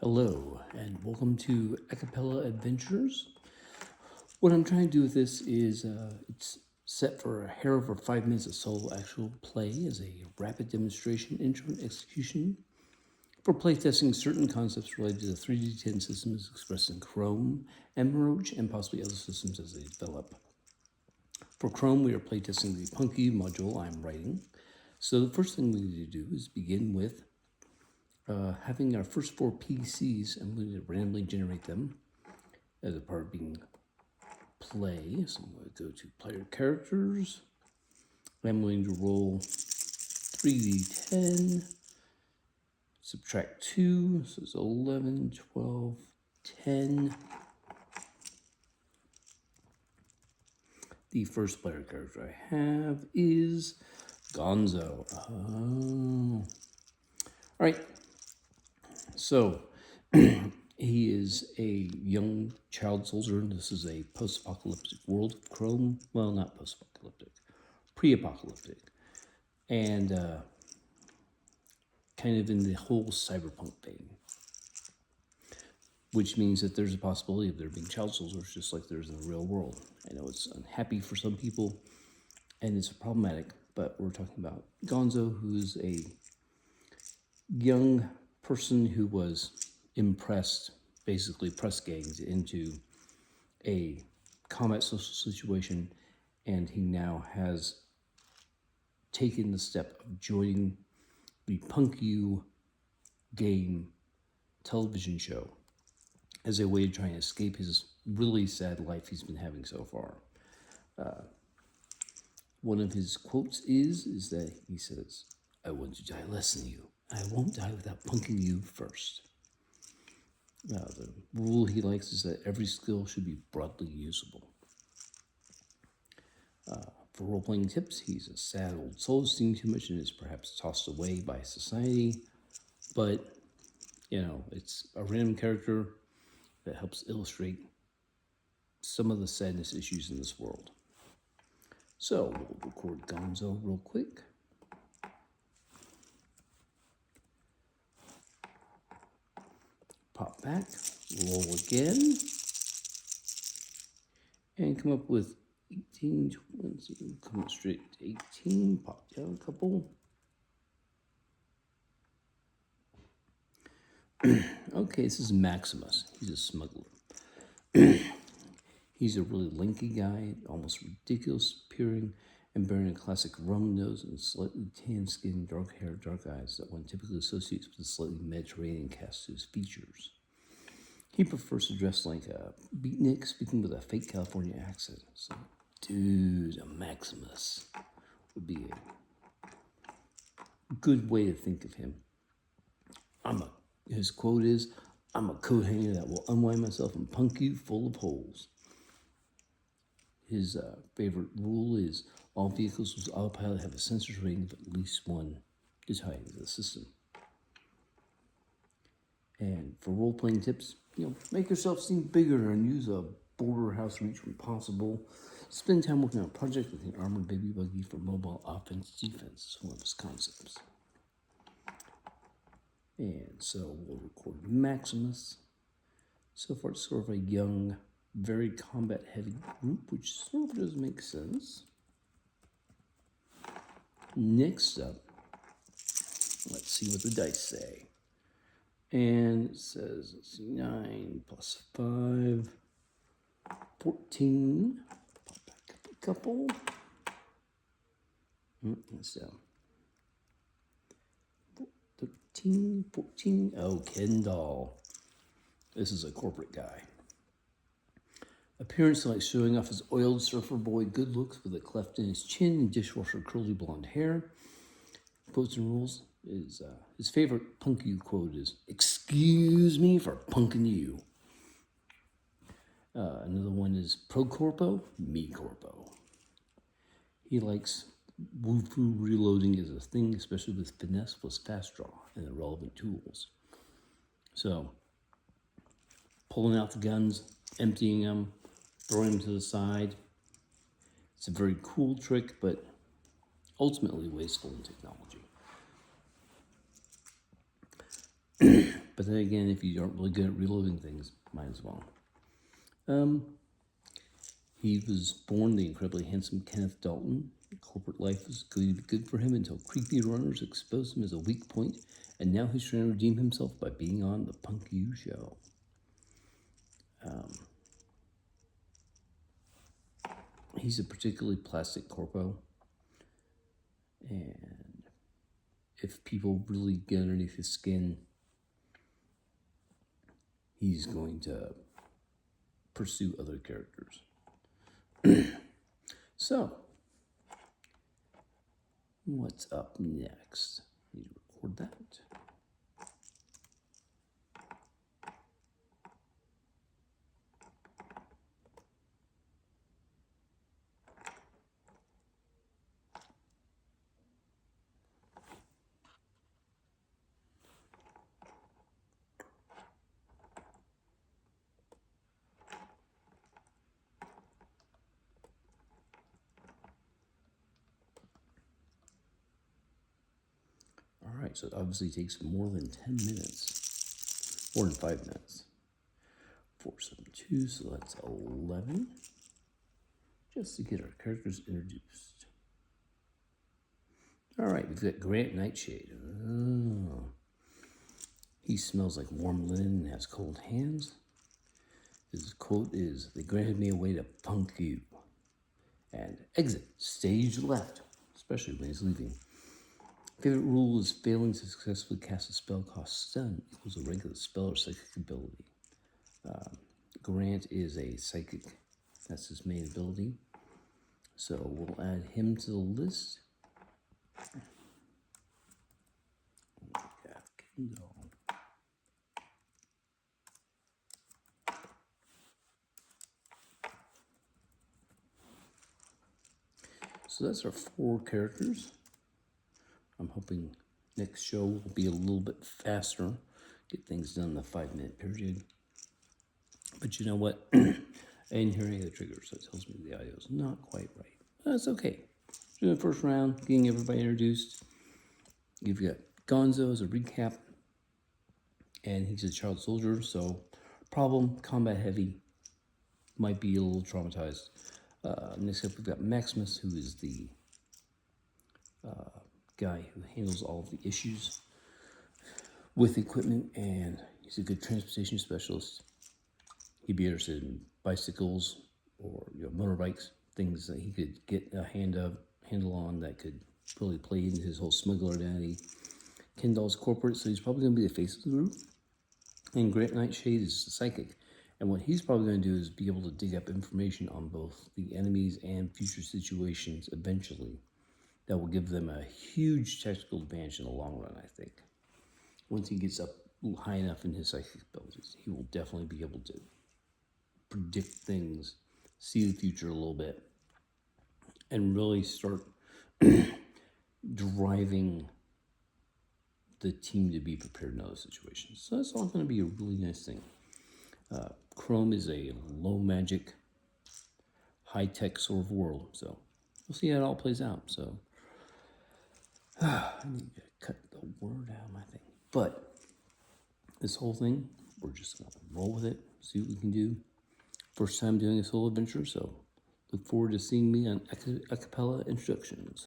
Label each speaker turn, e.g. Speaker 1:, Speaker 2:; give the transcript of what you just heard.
Speaker 1: Hello, and welcome to Acapella Adventures. What I'm trying to do with this is it's set for a hair over 5 minutes of solo actual play as a rapid demonstration, intro, and execution for playtesting certain concepts related to the 3D10 systems expressed in Chrome, Emerald, and possibly other systems as they develop. For Chrome, we are playtesting the Punky module I'm writing. So the first thing we need to do is begin with having our first 4 PCs. I'm going to randomly generate them as a part of being play. So I'm going to go to player characters. I'm going to roll 3d10, subtract 2, so it's 11, 12, 10. The first player character I have is Gonzo. Oh. All right. So, he is a young child soldier. This is a post-apocalyptic world of Chrome. Well, not post-apocalyptic, pre-apocalyptic. And kind of in the whole cyberpunk vein. Which means that there's a possibility of there being child soldiers just like there's in the real world. I know it's unhappy for some people, and it's problematic, but we're talking about Gonzo, who's a young person who was impressed, basically press ganged into a combat social situation, and he now has taken the step of joining the Punk You game television show as a way to try and escape his really sad life he's been having so far. One of his quotes is that he says, "I want to die less than you. I won't die without punking you first." The rule he likes is that every skill should be broadly usable. For role-playing tips, he's a sad old soul who's seen too much and is perhaps tossed away by society. But, you know, it's a random character that helps illustrate some of the sadness issues in this world. So, we'll record Gonzo real quick. Pop back, roll again, and come up with 18, 20, come straight to 18, pop down a couple. Okay, this is Maximus. He's a smuggler. He's a really lanky guy, almost ridiculous appearing, and bearing a classic rum nose and slightly tan skin, dark hair, dark eyes that one typically associates with a slightly Mediterranean cast to his features. He prefers to dress like a beatnik, speaking with a fake California accent. So, dude, a Maximus would be a good way to think of him. His quote is, "I'm a coat hanger that will unwind myself and punk you full of holes." His favorite rule is all vehicles with autopilot have a sensors rating of at least 1 to tie into the system. And for role-playing tips, make yourself seem bigger and use a border house reach when possible. Spend time working on a project with an armored baby buggy for mobile offense defense is one of his concepts. And so we'll record Maximus. So far it's sort of a young, very combat-heavy group, which sort of does make sense. Next up, let's see what the dice say. And it says, let's see, 9 plus 5, 14. Pop back up a couple. Let's see. 13, 14. Oh, Kendoll. This is a corporate guy. Appearance like showing off his oiled surfer boy good looks with a cleft in his chin and dishwasher curly blonde hair. Quotes and rules is his favorite punk you quote is, "Excuse me for punking you." Another one is pro corpo, me corpo. He likes woo-foo reloading as a thing, especially with finesse plus fast draw and the relevant tools. So, pulling out the guns, emptying them, throwing them to the side. It's a very cool trick, but ultimately wasteful in technology. But then again, if you aren't really good at reliving things, might as well. He was born the incredibly handsome Kenneth Dalton. Corporate life was going to be good for him until creepy runners exposed him as a weak point, and now he's trying to redeem himself by being on the Punk U show. He's a particularly plastic corpo, and if people really get underneath his skin, he's going to pursue other characters. So, what's up next? I need to record that. All right, so it obviously takes more than 10 minutes, more than 5 minutes. 472, so that's 11, just to get our characters introduced. All right, we've got Grant Nightshade. Oh. He smells like warm linen and has cold hands. His quote is, "They granted me a way to punk you." And exit, stage left, especially when he's leaving. Favorite rule is failing to successfully cast a spell costs stun equals a regular spell or psychic ability. Grant is a psychic. That's his main ability. So we'll add him to the list. We got Kendoll. So that's our 4 characters. I'm hoping next show will be a little bit faster, get things done in a 5-minute period. But you know what? I didn't hear any of the triggers, so it tells me the audio is not quite right. That's okay. Doing the first round, getting everybody introduced. You've got Gonzo as a recap, and he's a child soldier, so problem, combat heavy, might be a little traumatized. Next up, we've got Maximus, who is the guy who handles all of the issues with equipment, and he's a good transportation specialist. He'd be interested in bicycles or motorbikes, things that he could get a handle on that could really play into his whole smuggler identity. Kendoll's corporate, so he's probably going to be the face of the group. And Grant Nightshade is the psychic. And what he's probably going to do is be able to dig up information on both the enemies and future situations eventually that will give them a huge tactical advantage in the long run, I think. Once he gets up high enough in his psychic abilities, he will definitely be able to predict things, see the future a little bit, and really start driving the team to be prepared in other situations. So that's all going to be a really nice thing. Chrome is a low magic, high-tech sort of world, so we'll see how it all plays out. So I need to cut the word out of my thing. But this whole thing, we're just going to roll with it, see what we can do. First time doing a solo adventure, so look forward to seeing me on Acapella introductions.